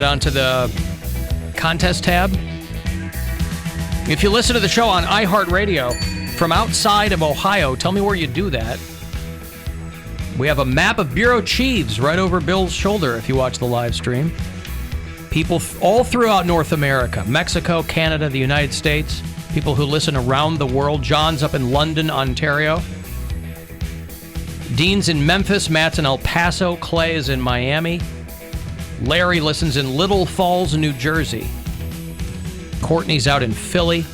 Onto the contest tab. If you listen to the show on iHeartRadio from outside of Ohio, tell me where you do that. We have a map of bureau chiefs right over Bill's shoulder if you watch the live stream. People all throughout North America, Mexico, Canada, the United States, people who listen around the world. John's up in London, Ontario. Dean's in Memphis, Matt's in El Paso, Clay is in Miami. Larry listens in Little Falls, New Jersey. Courtney's out in Philly.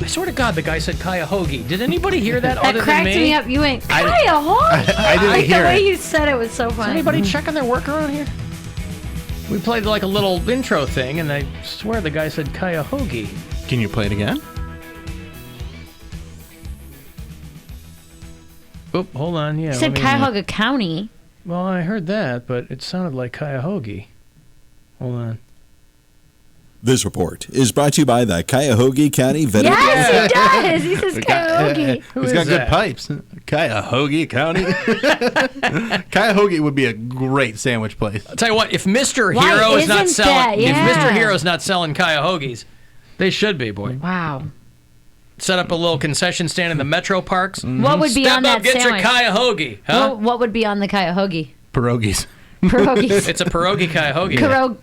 I swear to God, the guy said Cuyahoga. Did anybody hear that other than me? That cracked me up. You went, Cuyahoga? I didn't hear it. The way you said it was so funny. Is anybody checking their work around here? We played like a little intro thing, and I swear the guy said Cuyahoga. Can you play it again? Oop, hold on. Yeah. You said Cuyahoga County. Well, I heard that, but it sounded like Cuyahoga. Hold on. This report is brought to you by the Cuyahoga County Veterinary. Yes, he does. He says Cuyahoga. He's got good pipes. Cuyahoga County. Cuyahoga would be a great sandwich place. I'll tell you what, if Mr. Why Hero is not isn't selling, that? Yeah. if Mr. Hero's not selling Cuyahogas, they should be, boy. Wow. Set up a little concession stand in the metro parks. What would be Step on up, that get sandwich? your Cuyahoga, huh? What would be on the Cuyahoga? Pierogies. Pierogies. It's a pierogi Cuyahoga.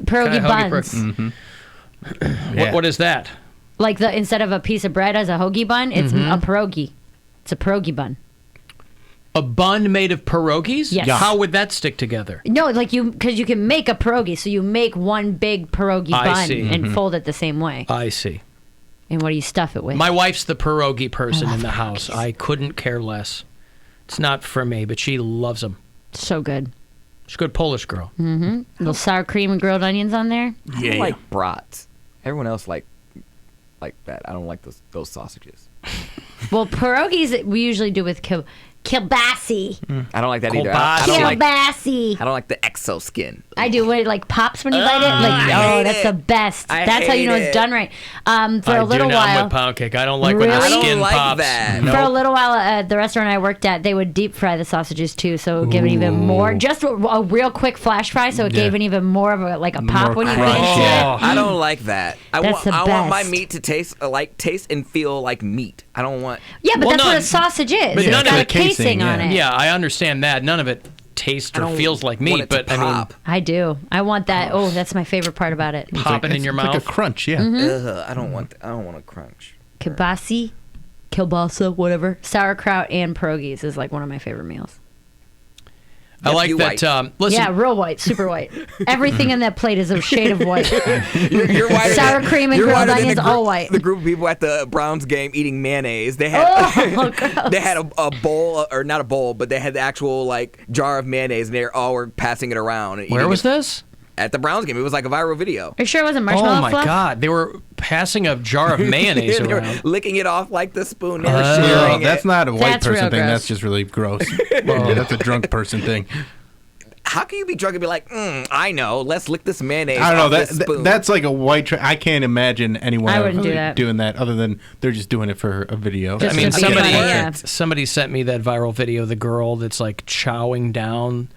Pierogi buns. What is that? Like instead of a piece of bread as a hoagie bun, it's a pierogi. It's a pierogi bun. A bun made of pierogies? Yes. How would that stick together? No, because you can make a pierogi, so you make one big pierogi bun and fold it the same way. I see. And what do you stuff it with? My wife's the pierogi person in the house. I couldn't care less. It's not for me, but she loves them. So good. She's a good Polish girl. Little sour cream and grilled onions on there. I don't like brats. Everyone else like that. I don't like those sausages. Well, pierogies we usually do with kielbasi. I don't like that either. Kielbasi. I don't like the exoskin. I do. It like pops when you bite it. Like, that's the best. That's how you know it's done right. For a little while. I'm with Poundcake. I don't like when the Really? skin I don't like pops. that. For a little while at the restaurant I worked at, they would deep fry the sausages too, so it would give it even more. Just a real quick flash fry, so it gave it even more of a pop when you crunch. finish it. I don't like that. I That's want the my best. meat to taste and feel like meat. I don't want. Yeah, but Well, that's what none- a sausage is. but It's none got of a the casing on it. Yeah, I understand that. None of it tastes or feels like want meat, it to but I mean, pop. I do. I want that. Oh, that's my favorite part about it. popping in your It's mouth. like a crunch, yeah. Ugh, I don't want. I don't want to crunch. Kielbasa, whatever. Sauerkraut and pierogies is like one of my favorite meals. I like you that. white. Listen, Yeah, real white, super white. Everything in that plate is a shade of white. You're whiter Sour than- cream and you're grilled whiter than onions, all white. The group of people at the Browns game eating mayonnaise. They had gross. they had a bowl, or not a bowl, but they had the actual jar of mayonnaise, and they all were passing it around. And where eating was it this? At the Browns game. It was like a viral video. Are you sure it wasn't marshmallow Oh my fluff? God! They were passing a jar of mayonnaise They were around. licking it off like the spoon. They were No, sharing that's it. not a white That's real person thing. gross. That's just really gross. That's a drunk person thing. How can you be drunk and be like, I know, let's lick this mayonnaise I don't know. off this spoon. That's like a white. I can't imagine anyone I wouldn't do that. doing that other than they're just doing it for a video. Just I mean, to be funny, yeah. somebody sent me that viral video. The girl that's like chowing down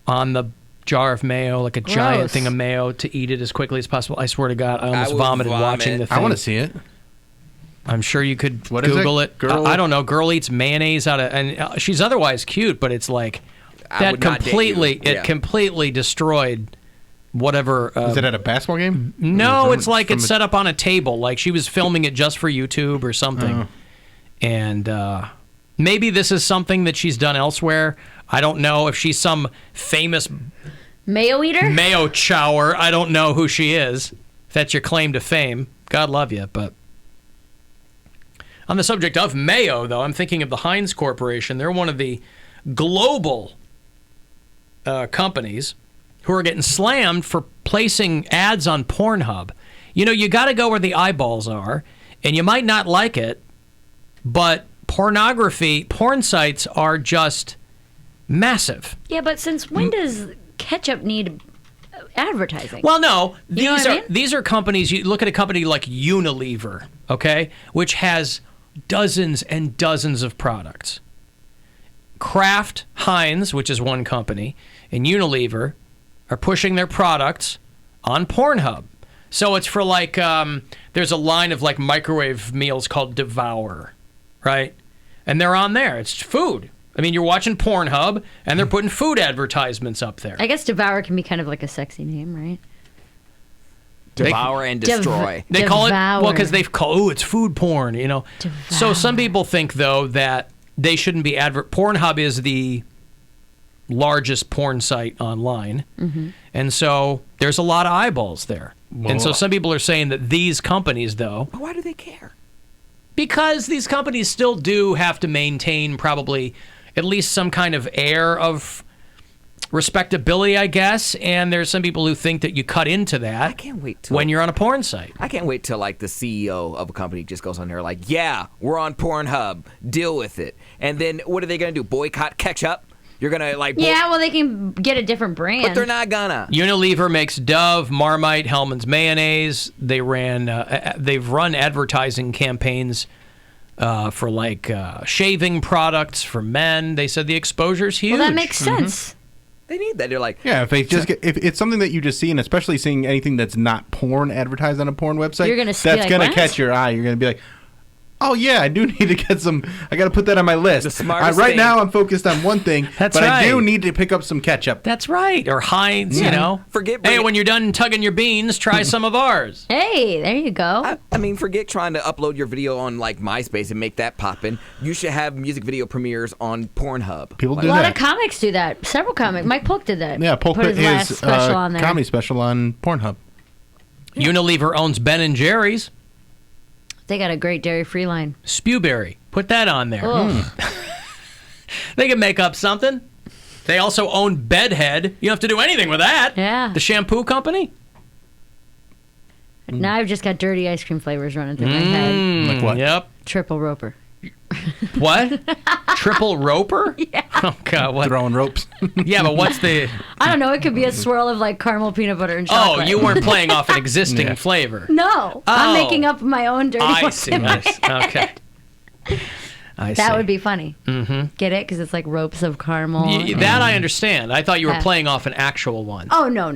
on the jar of mayo, like a giant Gross. thing of mayo, to eat it as quickly as possible. I swear to God, I almost would vomited vomit. watching the thing. I want to see it. I'm sure you could What is Google it? it. Girl- I don't know. Girl eats mayonnaise out of, and she's otherwise cute, but it's like I that would not date you. completely. Yeah. It completely destroyed whatever. Is it at a basketball game? No, From- it's like from it's a- set up on a table. Like she was filming it just for YouTube or something. And maybe this is something that she's done elsewhere. I don't know if she's some famous Mayo eater? mayo chower. I don't know who she is. If that's your claim to fame, God love you. But on the subject of mayo, though, I'm thinking of the Heinz Corporation. They're one of the global companies who are getting slammed for placing ads on Pornhub. You know, you got to go where the eyeballs are, and you might not like it, but porn sites are just massive. Yeah, but since when does ketchup need advertising? Well, no, You know what I mean? these are companies. You look at a company like Unilever, okay, which has dozens and dozens of products. Kraft Heinz, which is one company, and Unilever, are pushing their products on Pornhub. So it's for like, there's a line of like microwave meals called Devour, right? And they're on there. It's food. I mean, you're watching Pornhub, and they're putting food advertisements up there. I guess Devour can be kind of like a sexy name, right? Devour and destroy. They call it, Devour. well, because they've called, it's food porn, you know. Devour. So some people think, though, that they shouldn't be Pornhub is the largest porn site online. And so there's a lot of eyeballs there. And so some people are saying that these companies, though, But why do they care? because these companies still do have to maintain probably at least some kind of air of respectability, I guess. And there's some people who think that you cut into that I can't wait till when you're on a porn site. I can't wait till like the CEO of a company just goes on there like, yeah, we're on Pornhub, deal with it. And then what are they gonna do? Boycott ketchup? You're gonna like Yeah, well, they can get a different brand. but they're not gonna. Unilever makes Dove, Marmite, Hellmann's mayonnaise. They've run advertising campaigns for like shaving products for men. They said the exposure's huge. Well, that makes sense. They need that. They're like, Yeah, if it's something that you just see, and especially seeing anything that's not porn advertised on a porn website, You're gonna be that's like, gonna "What?" catch your eye. You're gonna be like, oh yeah, I do need to get some. I got to put that on my list. The smartest right thing- now, I'm focused on one thing, That's but I do right. need to pick up some ketchup. That's right. Or Heinz, you know. Hey, when you're done tugging your beans, try some of ours. Hey, there you go. I mean, forget trying to upload your video on like MySpace and make that poppin'. You should have music video premieres on Pornhub. People A do lot that. of comics do that. Several comics. Mike Polk did that. Yeah, Polk put his last his special on there. comedy special on Pornhub. Unilever owns Ben & Jerry's. They got a great dairy-free line. Spewberry. Put that on there. Ugh. They can make up something. They also own Bedhead. You don't have to do anything with that. Yeah. The shampoo company. Now I've just got dirty ice cream flavors running through my head. Like what? Yep. Triple Roper. What? Triple Roper? Yeah. Oh, God. What? Throwing ropes. Yeah, but what's the... I don't know. It could be a swirl of like caramel peanut butter and chocolate. Oh, you weren't playing off an existing flavor. No. I'm making up my own dirty I ones see. in my Nice. Okay. I see. That would be funny. Mm-hmm. Get it? Because it's like ropes of caramel. That I understand. I thought you were Yeah. playing off an actual one. Oh, no.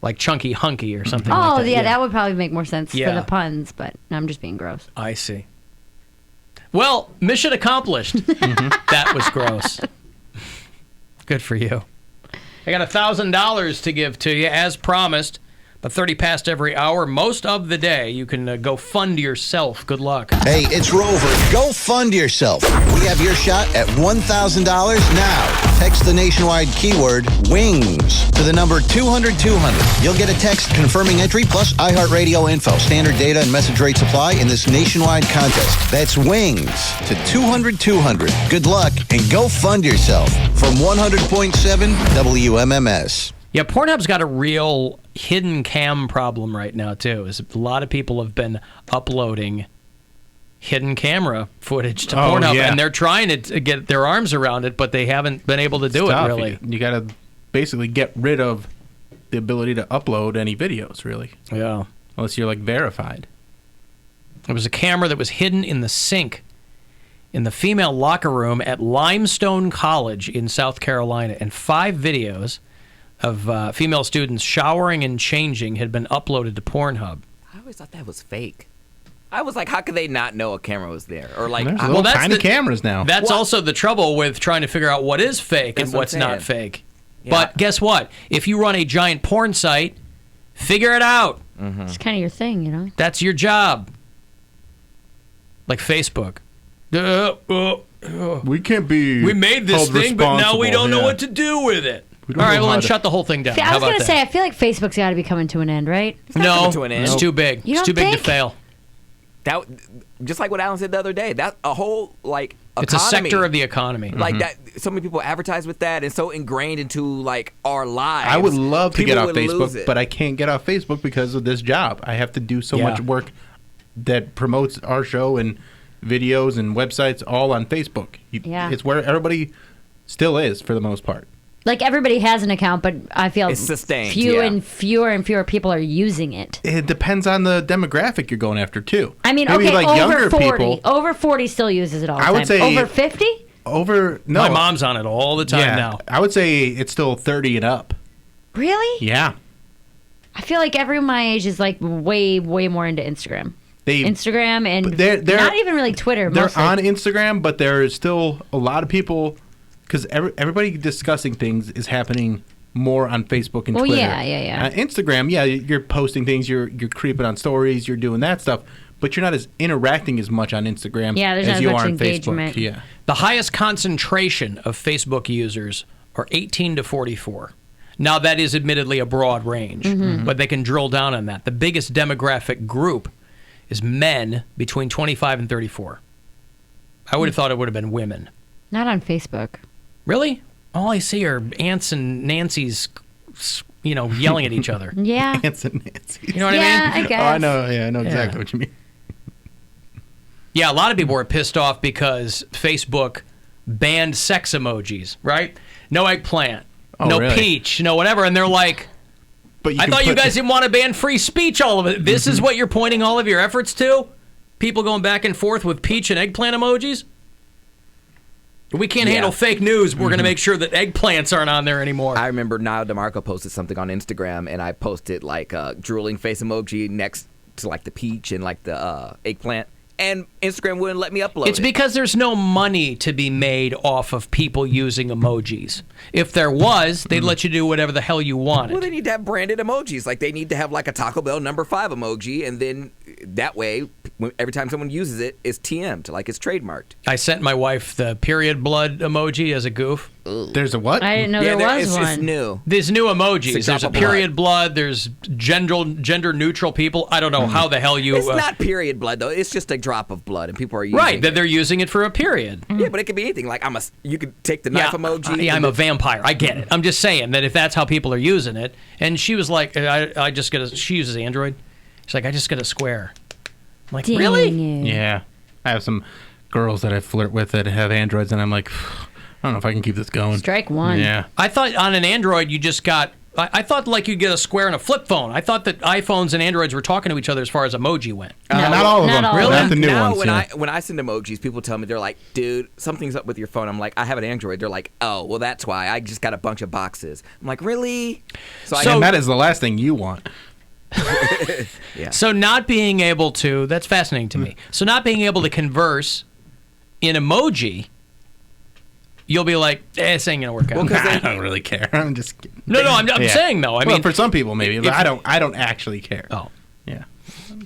Like Chunky Hunky or something Oh, like that. yeah, that would probably make more sense Yeah. for the puns, but I'm just being gross. I see. Well, mission accomplished. That was gross. Good for you. I got $1,000 to give to you, as promised. But 30 past every hour, most of the day, you can go fund yourself. Good luck. Hey, it's Rover. Go fund yourself. We have your shot at $1,000 now. Text the nationwide keyword WINGS to the number 200-200. You'll get a text confirming entry plus iHeartRadio info. Standard data and message rates apply in this nationwide contest. That's WINGS to 200-200. Good luck and go fund yourself from 100.7 WMMS. Yeah, Pornhub's got a real hidden cam problem right now, too. Is a lot of people have been uploading hidden camera footage to Pornhub, yeah. and they're trying to get their arms around it, but they haven't been able to do it, really. You got to basically get rid of the ability to upload any videos, really. Yeah. Unless you're like verified. There was a camera that was hidden in the sink in the female locker room at Limestone College in South Carolina, and 5 videos of female students showering and changing had been uploaded to Pornhub. I always thought that was fake. I was like, how could they not know a camera was there? Or like, There's little tiny cameras now. That's also the trouble with trying to figure out what is fake and That's what what's I'm not saying. fake. Yeah. But guess what? If you run a giant porn site, figure it out. It's kind of your thing, you know? That's your job. Like Facebook. We can't be. We made this held thing, but now we responsible, don't know yeah. what to do with it. We All don't right, know well, how then to- shut the whole thing down. See, I How was about going to that? say, I feel like Facebook's got to be coming to an end, right? not No, coming to an end. it's too big. You It's don't too big to think? fail. that, just like what Alan said the other day, that a whole like It's a economy, sector of the economy. like that. So many people advertise with that, and so ingrained into like our lives. I would love to People get off would lose Facebook, it. but I can't get off Facebook because of this job. I have to do so Yeah. much work that promotes our show and videos and websites all on Facebook. Yeah. It's where everybody still is for the most part. Like everybody has an account, but I feel It's sustained, fewer yeah. and fewer people are using it. It depends on the demographic you're going after too. I mean, Maybe okay, like over younger 40. people. Over 40 still uses it all the I time. would say- over 50? Over no, My mom's on it all the time yeah, now. I would say it's still 30 and up Really? Yeah. I feel like everyone my age is like way more into Instagram. Instagram and they're not even really Twitter. They're mostly. on Instagram, but there's still a lot of people because everybody discussing things is happening more on Facebook and Twitter. Yeah. Instagram, you're posting things, you're creeping on stories, you're doing that stuff, but you're not as interacting as much on Instagram there's as not you much are on engagement. Facebook. Yeah. The highest concentration of Facebook users are 18 to 44. Now, that is admittedly a broad range, but they can drill down on that. The biggest demographic group is men between 25 and 34. I would have thought it would have been women. Not on Facebook. Really? All I see are aunts and Nancy's, yelling at each other. Yeah. Aunts and Nancy. You know what I mean? Yeah, I guess. Oh, I know. Yeah, I know exactly what you mean. Yeah, a lot of people were pissed off because Facebook banned sex emojis, right? No eggplant, no really? peach, no whatever. And they're like, But I thought you guys didn't want to ban free speech, all of it. This is what you're pointing all of your efforts to? People going back and forth with peach and eggplant emojis? We can't handle fake news. We're going to make sure that eggplants aren't on there anymore. I remember Niall DeMarco posted something on Instagram, and I posted like a drooling face emoji next to like the peach and like the eggplant. And Instagram wouldn't let me upload It's because there's no money to be made off of people using emojis. If there was, they'd let you do whatever the hell you wanted. Well, they need to have branded emojis. Like, they need to have, like, a Taco Bell number 5 emoji, and then that way, every time someone uses it, it's TM'd, like it's trademarked. I sent my wife the period blood emoji as a goof. There's a what? I didn't know there was one. It's new. There's new emojis. It's a There's a drop of period blood. There's gender neutral people. I don't know how the hell you... It's not period blood, though. It's just a drop of blood, and people are using Right, that it. they're using it for a period. Yeah, but it could be anything. Like, you could take the knife emoji. Yeah, I'm and a vampire. I get it. I'm just saying that if that's how people are using it, and she was like, I just get a... She uses Android. She's like, I just get a square. I'm like, Dang really? you. Yeah. I have some girls that I flirt with that have Androids, and I'm like, I don't know if I can keep this going. Strike one. Yeah. I thought on an Android you just got... I thought like you'd get a square and a flip phone. I thought that iPhones and Androids were talking to each other as far as emoji went. Not all of not them. all of Really? them. Not the new now, ones. when I send emojis, people tell me, they're like, dude, something's up with your phone. I'm like, I have an Android. They're like, oh, well, that's why. I just got a bunch of boxes. I'm like, really? And that is the last thing you want. Yeah. So not being able to... That's fascinating to me. So not being able to converse in emoji... You'll be like, this ain't gonna work out. I don't really care. I'm just kidding. No, I'm saying though. I Well, mean, for some people maybe, but I don't actually care. oh, Yeah.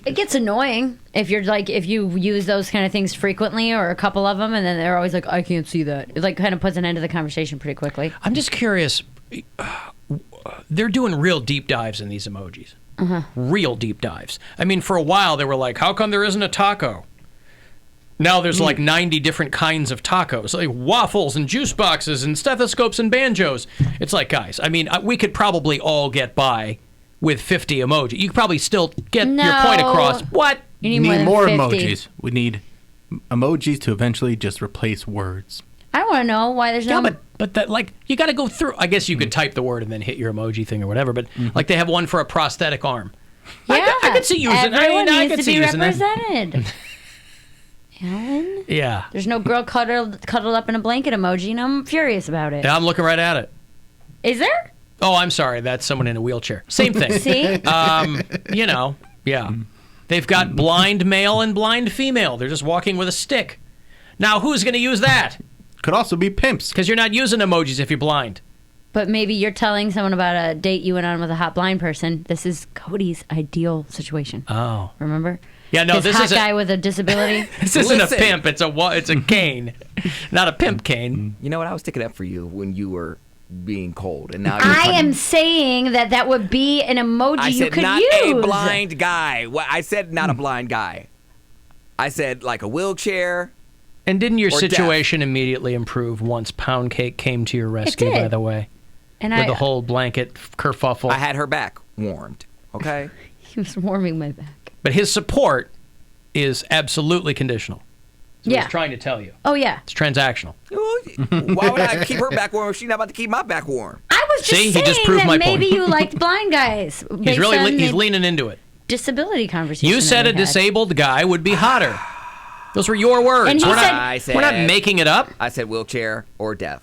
It gets annoying if you use those kind of things frequently or a couple of them, and then they're always like, I can't see that. It like kind of puts an end to the conversation pretty quickly. I'm just curious. They're doing real deep dives in these emojis. Real deep dives. I mean, for a while they were like, how come there isn't a taco? Now there's like 90 different kinds of tacos, like waffles and juice boxes and stethoscopes and banjos. It's like, guys, I mean, we could probably all get by with 50 emojis. You could probably still get your point across. What? You need We need more, more than 50. emojis. We need emojis to eventually just replace words. I want to know why there's Yeah, no. but that, like, you got to go through. I guess you could type the word and then hit your emoji thing or whatever, but like they have one for a prosthetic arm. Yeah, I could see using everyone I needs could to see be using that. represented. Alan, Yeah. there's no girl cuddled up in a blanket emoji, and I'm furious about it. Yeah, I'm looking right at it. Is there? Oh, I'm sorry. That's someone in a wheelchair. Same thing. See? Yeah. They've got blind male and blind female. They're just walking with a stick. Now, who's going to use that? Could also be pimps. Because you're not using emojis if you're blind. But maybe you're telling someone about a date you went on with a hot blind person. This is Cody's ideal situation. Oh. Remember? Yeah, no, His this hot isn't. guy with a disability. This isn't Listen. a pimp. It's a cane, not a pimp cane. You know what? I was sticking up for you when you were being cold, and now you're I am saying that would be an emoji I you said could not use. a blind guy. Well, I said not a blind guy. I said like a wheelchair. And didn't your Or situation immediately improve once Poundcake came to your rescue? did. By the way, And with the whole blanket kerfuffle. I had her back warmed. Okay. he was warming my back. But his support is absolutely conditional. That's what Yeah. he's trying to tell you. Oh yeah. It's transactional. Why would I keep her back warm if she's not about to keep my back warm? I was just See, he saying just proved that my maybe point. you liked blind guys. He's really he's leaning into it. disability conversation. You said that a we had. disabled guy would be hotter. Those were your words. And he we're, said- not, I said we're not making it up. I said wheelchair or deaf.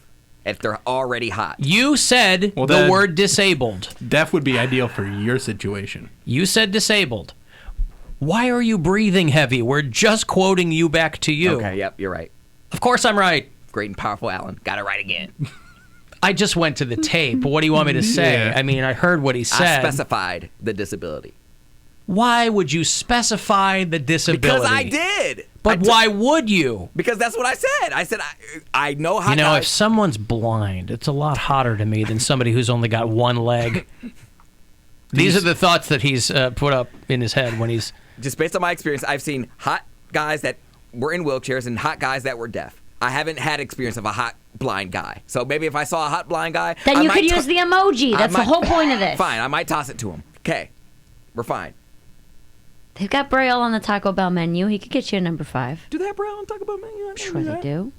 if they're already hot. You said the then- word disabled. Deaf would be ideal for your situation. You said disabled. Why are you breathing heavy? We're just quoting you back to you. Okay, yep, you're right. Of course I'm right. Great and powerful Alan. Got it right again. I just went to the tape. What do you want me to say? Yeah. I mean, I heard what he said. I specified the disability. Why would you specify the disability? Because I did. But why would you? Because that's what I said. I said, I know how You know, guys. if someone's blind, it's a lot hotter to me than somebody who's only got one leg. These are the thoughts that he's put up in his head when he's... Just based on my experience, I've seen hot guys that were in wheelchairs and hot guys that were deaf. I haven't had experience of a hot blind guy. So maybe if I saw a hot blind guy... Then you could use the emoji. That's the whole point of this. Fine, I might toss it to him. Okay, we're fine. They've got Braille on the Taco Bell menu. He could get you a number 5. Do they have Braille on Taco Bell menu? I Sure they do.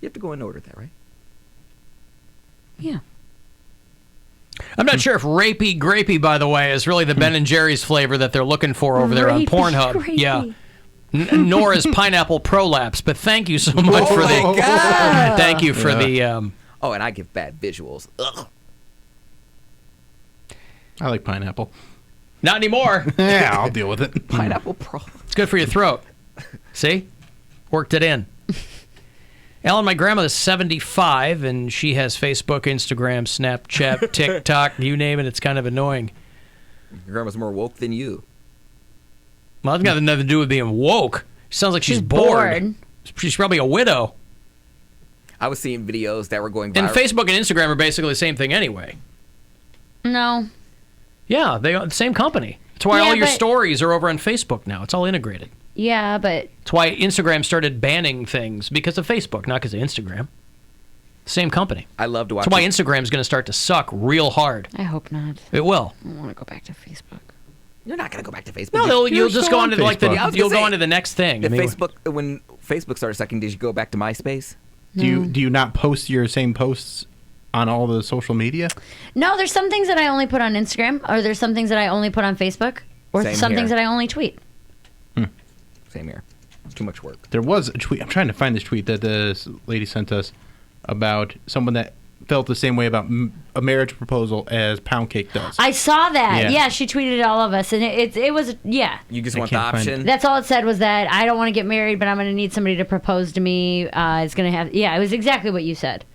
You have to go in order that, right? Yeah. I'm not sure if rapey grapey, by the way, is really the Ben & Jerry's flavor that they're looking for over there on Rapey Pornhub. grapey. Yeah. Nor is pineapple prolapse, but thank you so much for the... my God. Thank you for the... Oh, and I give bad visuals. Ugh. I like pineapple. Not anymore. Yeah, I'll deal with it. Pineapple pro. It's good for your throat. See? Worked it in. Alan, my grandmother's 75, and she has Facebook, Instagram, Snapchat, TikTok, you name it. It's kind of annoying. Your grandma's more woke than you. Well, it's got nothing to do with being woke. She sounds like she's bored. She's probably a widow. I was seeing videos that were going viral. And Facebook and Instagram are basically the same thing anyway. No. Yeah, they are the same company. That's why all your stories are over on Facebook now. It's all integrated. Yeah, but... That's why Instagram started banning things because of Facebook, not because of Instagram. Same company. I love to watch. That's why Instagram's going to start to suck real hard. I hope not. It will. I want to go back to Facebook. You're not going to go back to Facebook. No, you'll just go on to like you'll go on to the next thing. When Facebook started sucking, did you go back to MySpace? Do you not post your same posts on all the social media? No, there's some things that I only put on Instagram, or there's some things that I only put on Facebook, or Same some here. things that I only tweet. Same here. It's too much work. There was a tweet. I'm trying to find this tweet that this lady sent us about someone that felt the same way about a marriage proposal as Poundcake does. I saw that. Yeah. Yeah, she tweeted it all of us, and it was yeah. You just I want the can't find option. That's all it said was that I don't want to get married, but I'm going to need somebody to propose to me. It's going to have it was exactly what you said.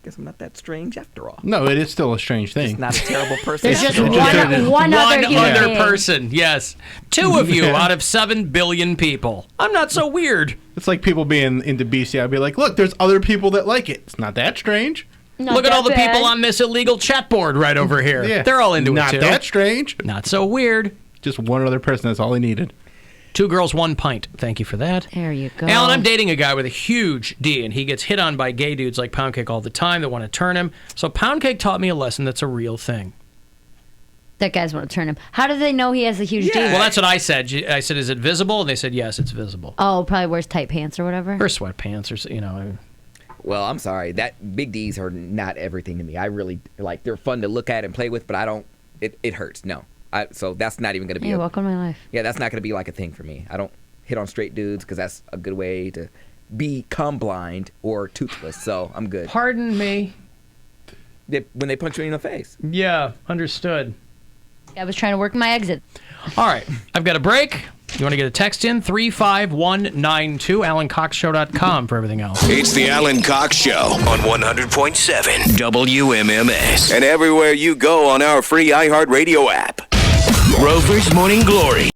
Guess I'm not that strange after all. No, it is still a strange thing. Just not a terrible person. There's just after all. one other human other being. person. Yes, 2 of you Yeah. out of 7 billion people. I'm not so weird. It's like people being into BC. I'd be like, look, there's other people that like it. It's not that strange. Not Look at that all the bad. people on this illegal chat board right over here. Yeah. They're all into not it too. Not that strange. Not so weird. Just one other person. That's all he needed. 2 girls, 1 pint. Thank you for that. There you go. Alan, I'm dating a guy with a huge D, and he gets hit on by gay dudes like Poundcake all the time that want to turn him. So Poundcake taught me a lesson that's a real thing. That guys want to turn him. How do they know he has a huge D? Well, that's what I said. I said, is it visible? And they said, yes, it's visible. Oh, probably wears tight pants or whatever. Or sweatpants or, you know. Well, I'm sorry. That big D's are not everything to me. I really like. They're fun to look at and play with, but I don't. It hurts. No. So that's not even going to be. Hey, welcome to my life. Yeah, that's not going to be like a thing for me. I don't hit on straight dudes because that's a good way to become blind or toothless. So I'm good. Pardon me. When they punch me in the face. Yeah, understood. I was trying to work my exit. All right, I've got a break. You want to get a text in? 35192, AlanCoxShow.com for everything else. It's the Alan Cox Show on 100.7 WMMS. And everywhere you go on our free iHeartRadio app. Rover's Morning Glory.